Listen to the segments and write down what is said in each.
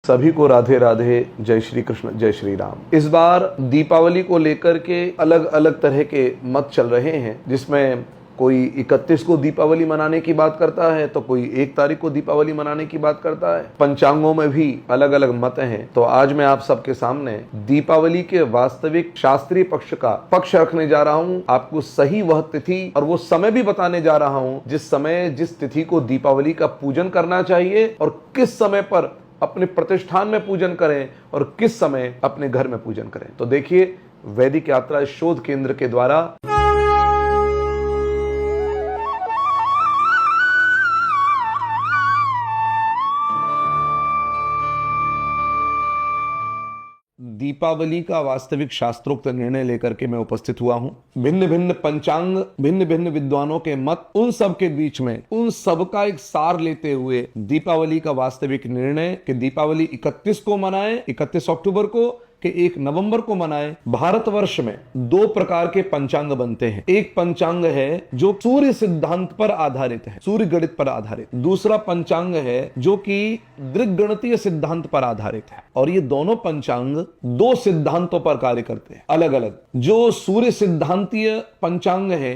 सभी को राधे राधे, जय श्री कृष्ण, जय श्री राम। इस बार दीपावली को लेकर के अलग अलग तरह के मत चल रहे हैं, जिसमें कोई 31 को दीपावली मनाने की बात करता है तो कोई 1 तारीख को दीपावली मनाने की बात करता है। पंचांगों में भी अलग अलग मत हैं। तो आज मैं आप सबके सामने दीपावली के वास्तविक शास्त्रीय पक्ष का पक्ष रखने जा रहा हूं। आपको सही वह तिथि और वो समय भी बताने जा रहा हूं जिस समय जिस तिथि को दीपावली का पूजन करना चाहिए और किस समय पर अपने प्रतिष्ठान में पूजन करें और किस समय अपने घर में पूजन करें। तो देखिए, वैदिक यात्रा शोध केंद्र के द्वारा दीपावली का वास्तविक शास्त्रोक्त निर्णय लेकर के मैं उपस्थित हुआ हूं। भिन्न भिन्न पंचांग, भिन्न भिन्न विद्वानों के मत, उन सब के बीच में उन सब का एक सार लेते हुए दीपावली का वास्तविक निर्णय कि दीपावली 31 को मनाएं, 31 अक्टूबर को कि 1 नवंबर को मनाएं। भारतवर्ष में 2 प्रकार के पंचांग बनते हैं। एक पंचांग है जो सूर्य सिद्धांत पर आधारित है, सूर्य गणित पर आधारित। दूसरा पंचांग है जो कि दृग्गणितीय सिद्धांत पर आधारित है। और ये दोनों पंचांग 2 सिद्धांतों पर कार्य करते हैं अलग अलग। जो सूर्य सिद्धांतीय पंचांग है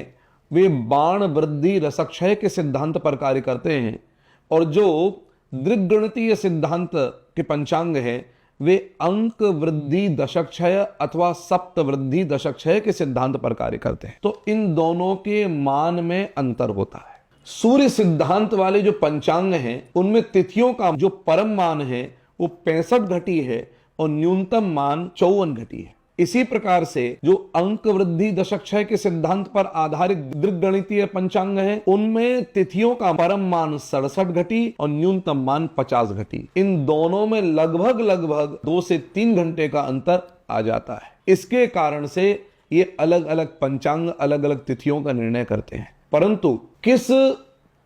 वे बाण वृद्धि रसक्षय के सिद्धांत पर कार्य करते हैं, और जो दृग्गणितीय सिद्धांत के पंचांग है वे अंक वृद्धि दशक्षय अथवा सप्त वृद्धि दशक्षय के सिद्धांत पर कार्य करते हैं। तो इन दोनों के मान में अंतर होता है। सूर्य सिद्धांत वाले जो पंचांग हैं उनमें तिथियों का जो परम मान है वो 65 घटी है और न्यूनतम मान 54 घटी है। इसी प्रकार से जो अंक वृद्धि दशक्षय के सिद्धांत पर आधारित दृग्गणितीय पंचांग है उनमें तिथियों का परम मान 67 घटी और न्यूनतम मान 50 घटी। इन दोनों में लगभग 2 से 3 घंटे का अंतर आ जाता है। इसके कारण से ये अलग अलग पंचांग अलग अलग तिथियों का निर्णय करते हैं। परंतु किस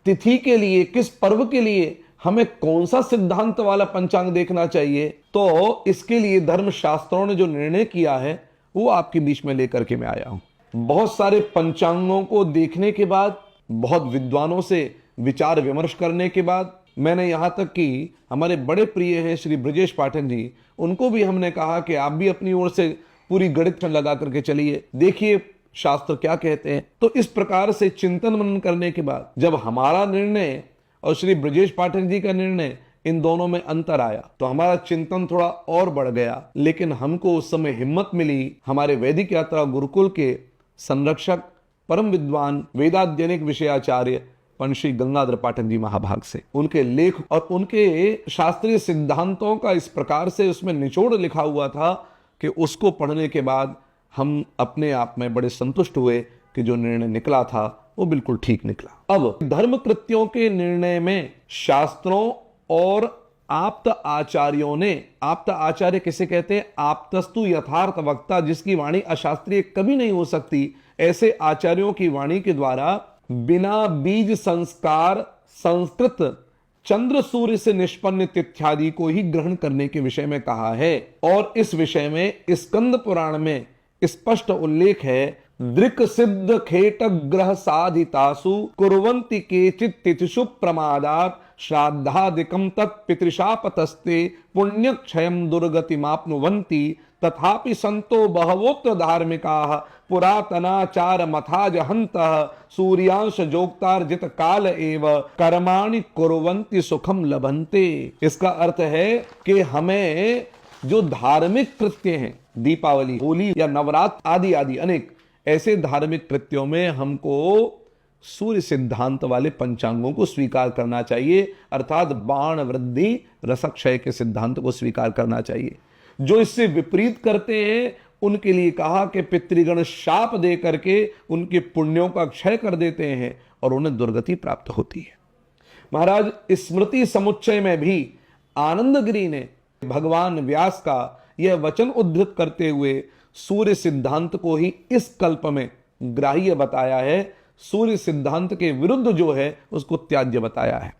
तिथि के लिए, किस पर्व के लिए हमें कौन सा सिद्धांत वाला पंचांग देखना चाहिए, तो इसके लिए धर्मशास्त्रों ने जो निर्णय किया है वो आपके बीच में लेकर के मैं आया हूं। बहुत सारे पंचांगों को देखने के बाद, बहुत विद्वानों से विचार विमर्श करने के बाद, मैंने यहां तक कि हमारे बड़े प्रिय हैं श्री ब्रजेश पाठक जी, उनको भी हमने कहा कि आप भी अपनी ओर से पूरी गणित लगा करके चलिए, देखिए शास्त्र क्या कहते हैं। तो इस प्रकार से चिंतन मनन करने के बाद जब हमारा निर्णय और श्री ब्रजेश पाठक जी का निर्णय, इन दोनों में अंतर आया तो हमारा चिंतन थोड़ा और बढ़ गया। लेकिन हमको उस समय हिम्मत मिली हमारे वैदिक यात्रा गुरुकुल के संरक्षक, परम विद्वान, वेदाध्ययनिक विषयाचार्य पंडित श्री गंगाधर पाठक जी महाभाग से। उनके लेख और उनके शास्त्रीय सिद्धांतों का इस प्रकार से उसमें निचोड़ लिखा हुआ था कि उसको पढ़ने के बाद हम अपने आप में बड़े संतुष्ट हुए कि जो निर्णय निकला था वो बिल्कुल ठीक निकला। अब धर्म कृत्यों के निर्णय में शास्त्रों और आप्त आचार्यों ने, आप्त आचार्य किसे कहते हैं? आप्तस्तु यथार्थ वक्ता, जिसकी वाणी अशास्त्रीय कभी नहीं हो सकती, ऐसे आचार्यों की वाणी के द्वारा बिना बीज संस्कार संस्कृत चंद्र सूर्य से निष्पन्न तिथ्यादि को ही ग्रहण करने के विषय में कहा है। और इस विषय में स्कंद पुराण में स्पष्ट उल्लेख है, दृक् सिद्ध खेट ग्रह साधितासु कुर्वन्ति केचित् तिथिषु प्रमादात् श्राद्धादिकं तत् पितृशापतस्ते पुण्य क्षयं दुर्गतिमाप्नुवन्ति तथापि संतो बहवोत्र धार्मिकाः पुरातनाचार मथाजहन्तः सूर्यांश जोक्तार्जित काल एव कर्माणि कुर्वन्ति सुखम लभन्ते। इसका अर्थ है कि हमें जो धार्मिक कृत्य हैं, दीपावली, होली या नवरात्र आदि आदि अनेक ऐसे धार्मिक कृत्यों में हमको सूर्य सिद्धांत वाले पंचांगों को स्वीकार करना चाहिए, अर्थात बाण वृद्धि रसक्षय के सिद्धांत को स्वीकार करना चाहिए। जो इससे विपरीत करते हैं उनके लिए कहा कि पितृगण शाप दे करके उनके पुण्यों का क्षय कर देते हैं और उन्हें दुर्गति प्राप्त होती है। महाराज, स्मृति समुच्चय में भी आनंदगिरी ने भगवान व्यास का यह वचन उद्धृत करते हुए सूर्य सिद्धांत को ही इस कल्प में ग्राह्य बताया है, सूर्य सिद्धांत के विरुद्ध जो है उसको त्याज्य बताया है।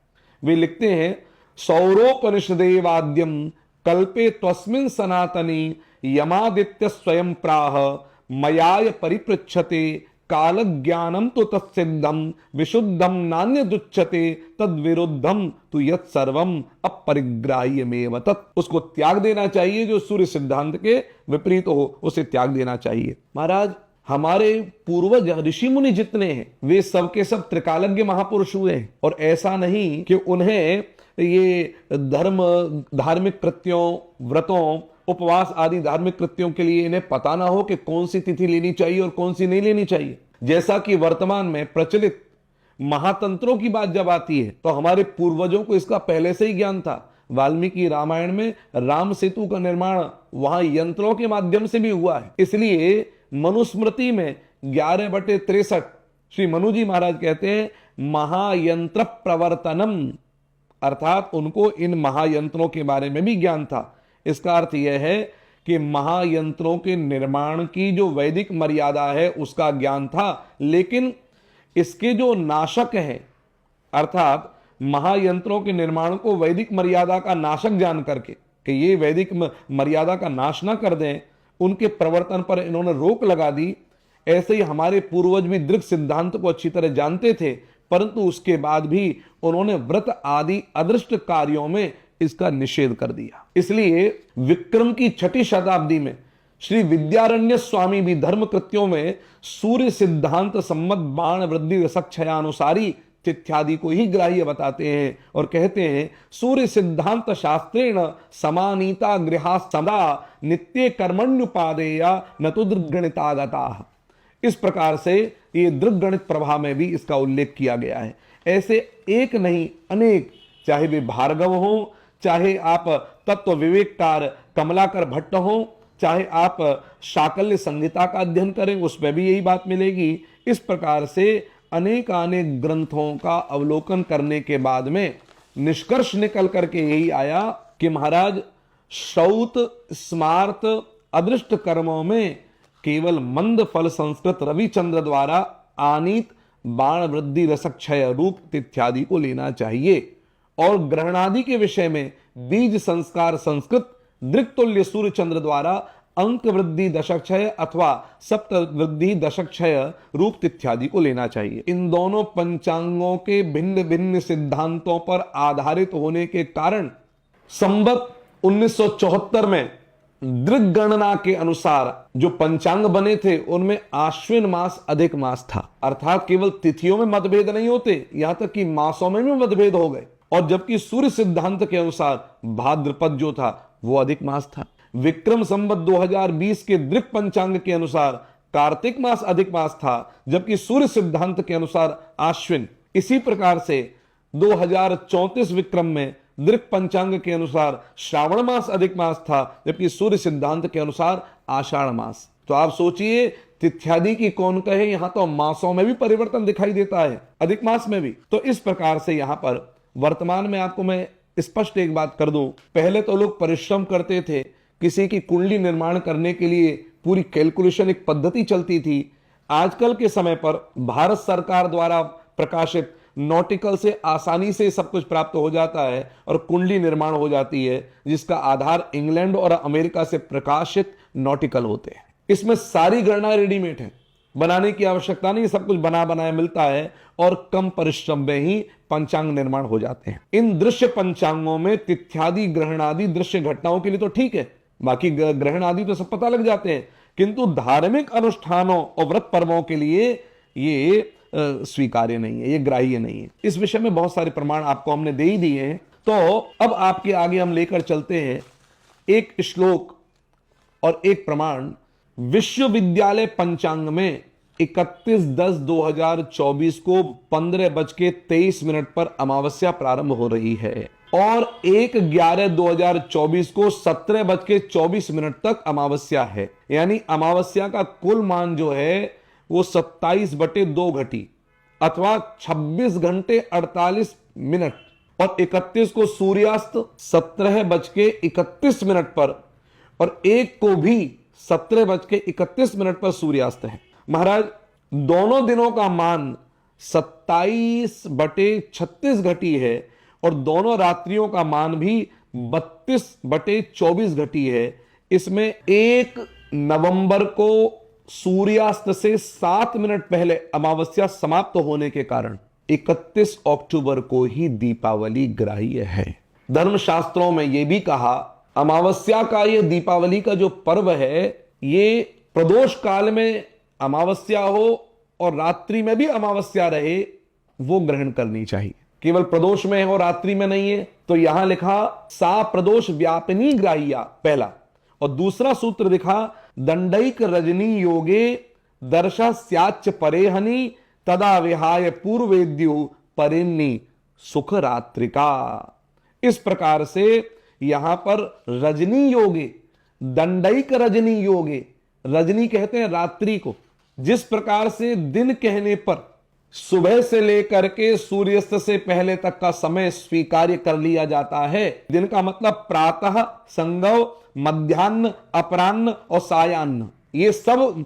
वे लिखते हैं, सौरोपनिषदेवाद्यम कल्पे त्वस्मिन् सनातनी यमादित्य स्वयं प्राह मयाय परिपृच्छते काल ज्ञानम तो तत्सिद्धम विशुद्धम नान्य दुच्यते तद विरुद्धम तो यत् सर्वम अपरिग्राह्यमेव तत्। उसको त्याग देना चाहिए जो सूर्य सिद्धांत के विपरीत हो, उसे त्याग देना चाहिए। महाराज, हमारे पूर्वज ऋषि मुनि जितने हैं वे सब के सब त्रिकालज्ञ महापुरुष हुए हैं, और ऐसा नहीं कि उन्हें ये धार्मिक कृत्यों, व्रतों, उपवास आदि धार्मिक कृत्यों के लिए इन्हें पता ना हो कि कौन सी तिथि लेनी चाहिए और कौन सी नहीं लेनी चाहिए। जैसा कि वर्तमान में प्रचलित महातंत्रों की बात जब आती है तो हमारे पूर्वजों को इसका पहले से ही ज्ञान था। वाल्मीकि रामायण में राम सेतु का निर्माण वहां यंत्रों के माध्यम से भी हुआ है। इसलिए मनुस्मृति में 11/63 श्री मनु जी महाराज कहते हैं महायंत्र प्रवर्तनम, अर्थात उनको इन महायंत्रों के बारे में भी ज्ञान था। इसका अर्थ यह है कि महायंत्रों के निर्माण की जो वैदिक मर्यादा है उसका ज्ञान था, लेकिन इसके जो नाशक हैं, अर्थात महायंत्रों के निर्माण को वैदिक मर्यादा का नाशक जान करके कि ये वैदिक मर्यादा का नाश ना कर दें, उनके प्रवर्तन पर इन्होंने रोक लगा दी। ऐसे ही हमारे पूर्वज भी दृक् सिद्धांत को अच्छी तरह जानते थे, परंतु उसके बाद भी उन्होंने व्रत आदि अदृष्ट कार्यों में इसका निषेध कर दिया। इसलिए विक्रम की 6ठी शताब्दी में श्री विद्यारण्य स्वामी भी धर्म कृत्यों में सूर्य सिद्धांत सम्मत बाण वृद्धि रसक्षयानुसारी तिथ्यादि को ही ग्राह्य बताते हैं और कहते हैं सूर्य सिद्धांत शास्त्रेण समानीता गृहा सदा नित्य कर्मण्युपादेया न तो दृग्गणितागता। इस प्रकार से ये दृग्गणित प्रभाव में भी इसका उल्लेख किया गया है। ऐसे एक नहीं अनेक, चाहे वे भार्गव हो, चाहे आप तत्व विवेककार कमलाकर भट्ट हो, चाहे आप शाकल्य संहिता का अध्ययन करें उसमें भी यही बात मिलेगी। इस प्रकार से अनेक ग्रंथों का अवलोकन करने के बाद में निष्कर्ष निकल करके यही आया कि महाराज श्रौत स्मार्त अदृष्ट कर्मों में केवल मंद फल संस्कृत रविचंद्र द्वारा आनीत बाण वृद्धि रसक्षय रूप इत्यादि को लेना चाहिए, और ग्रहणादि के विषय में बीज संस्कार संस्कृत दृक्तुल्य सूर्य चंद्र द्वारा अंक वृद्धि दशक्षय अथवा सप्त वृद्धि दशक्षय रूप इत्यादि को लेना चाहिए। इन दोनों पंचांगों के भिन्न भिन्न सिद्धांतों पर आधारित होने के कारण संवत 1974 में दृग्गणना के अनुसार जो पंचांग बने थे उनमें आश्विन मास अधिक मास था, अर्थात केवल तिथियों में मतभेद नहीं होते, यहां तक कि मासों में भी मतभेद हो गए। और जबकि सूर्य सिद्धांत के अनुसार भाद्रपद जो था वो अधिक मास था। विक्रम संवत 2020 के दृक् पंचांग के अनुसार कार्तिक मास अधिक मास था, जबकि सूर्य सिद्धांत के अनुसार आश्विन। इसी प्रकार से 2034 विक्रम में दृक् पंचांग के अनुसार श्रावण मास अधिक मास था, जबकि सूर्य सिद्धांत के अनुसार आषाढ़ मास। तो आप सोचिए तिथ्यादि की कौन कहे, यहां तो मासों में भी परिवर्तन दिखाई देता है, अधिक मास में भी। तो इस प्रकार से यहां पर वर्तमान में आपको मैं स्पष्ट एक बात कर दूं, पहले तो लोग परिश्रम करते थे, किसी की कुंडली निर्माण करने के लिए पूरी कैलकुलेशन एक पद्धति चलती थी। आजकल के समय पर भारत सरकार द्वारा प्रकाशित नॉटिकल से आसानी से सब कुछ प्राप्त हो जाता है और कुंडली निर्माण हो जाती है, जिसका आधार इंग्लैंड और अमेरिका से प्रकाशित नॉटिकल होते हैं। इसमें सारी गणना रेडीमेड है, बनाने की आवश्यकता नहीं, सब कुछ बना बनाया मिलता है और कम परिश्रम में ही पंचांग निर्माण हो जाते हैं। इन दृश्य पंचांगों में तिथ्यादि ग्रहणादि दृश्य घटनाओं के लिए तो ठीक है, बाकी ग्रहण आदि तो सब पता लग जाते हैं, किंतु धार्मिक अनुष्ठानों और व्रत पर्वों के लिए ये स्वीकार्य नहीं है, ये ग्राह्य नहीं है। इस विषय में बहुत सारे प्रमाण आपको हमने दे ही दिए हैं। तो अब आपके आगे हम लेकर चलते हैं एक श्लोक और एक प्रमाण। विश्वविद्यालय पंचांग में 31/10/2024 को 15:23 पर अमावस्या प्रारंभ हो रही है और 1/11/2024 को 17:24 तक अमावस्या है। यानी अमावस्या का कुल मान जो है वो 27/2 घटी अथवा 26 घंटे 48 मिनट, और 31 को सूर्यास्त 17:31 पर और 1 को भी 17:31 पर सूर्यास्त है। महाराज दोनों दिनों का मान 27/36 घटी है और दोनों रात्रियों का मान भी 32/24 घटी है। इसमें 1 नवंबर को सूर्यास्त से 7 मिनट पहले अमावस्या समाप्त होने के कारण 31 अक्टूबर को ही दीपावली ग्राह्य है। धर्मशास्त्रों में यह भी कहा, अमावस्या का ये दीपावली का जो पर्व है, ये प्रदोष काल में अमावस्या हो और रात्रि में भी अमावस्या रहे, वो ग्रहण करनी चाहिए। केवल प्रदोष में हो, रात्रि में नहीं है। तो यहां लिखा सा प्रदोष व्यापिनी ग्राह्या, पहला। और दूसरा सूत्र दिखा दंडैक रजनी योगे दर्शा स्याच्च परेहनि तदा विहाय पूर्वेद्यु परिन्नी सुख रात्रिका। इस प्रकार से यहां पर रजनी योगे, दंडैक रजनी योगे, रजनी कहते हैं रात्रि को। जिस प्रकार से दिन कहने पर सुबह से लेकर के सूर्यास्त से पहले तक का समय स्वीकार्य कर लिया जाता है। दिन का मतलब प्रातः, संगव, मध्याह्न, अपराह्न और सायाह्न, ये सब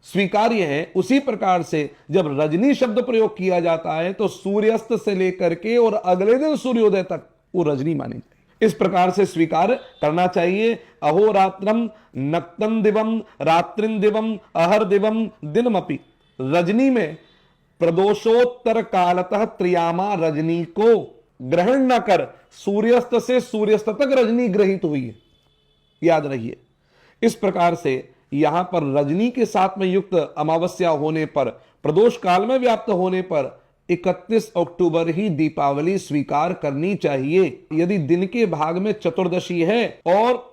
स्वीकार्य है। उसी प्रकार से जब रजनी शब्द प्रयोग किया जाता है तो सूर्यास्त से लेकर के और अगले दिन सूर्योदय तक वो रजनी मानी जाए। इस प्रकार से स्वीकार करना चाहिए। अहोरात्रम नक्तन दिवम रात्रिन दिवम अहर दिवम दिनमपि। रजनी में प्रदोषोत्तर कालतः त्रियामा रजनी को ग्रहण न कर सूर्यास्त से सूर्यास्त तक रजनी ग्रहित हुई है, याद रहिए। इस प्रकार से यहां पर रजनी के साथ में युक्त अमावस्या होने पर, प्रदोष काल में व्याप्त होने पर 31 अक्टूबर ही दीपावली स्वीकार करनी चाहिए। यदि दिन के भाग में चतुर्दशी है और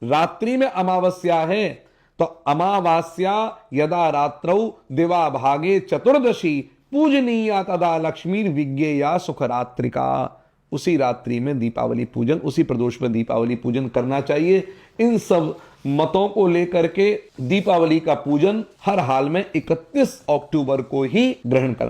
रात्रि में अमावस्या है तो अमावास्या यदा रात्रौ दिवा भागे चतुर्दशी पूजनीया तदा लक्ष्मी विज्ञेया सुखरात्रिका। उसी रात्रि में दीपावली पूजन, उसी प्रदोष में दीपावली पूजन करना चाहिए। इन सब मतों को लेकर के दीपावली का पूजन हर हाल में 31 अक्टूबर को ही ग्रहण करना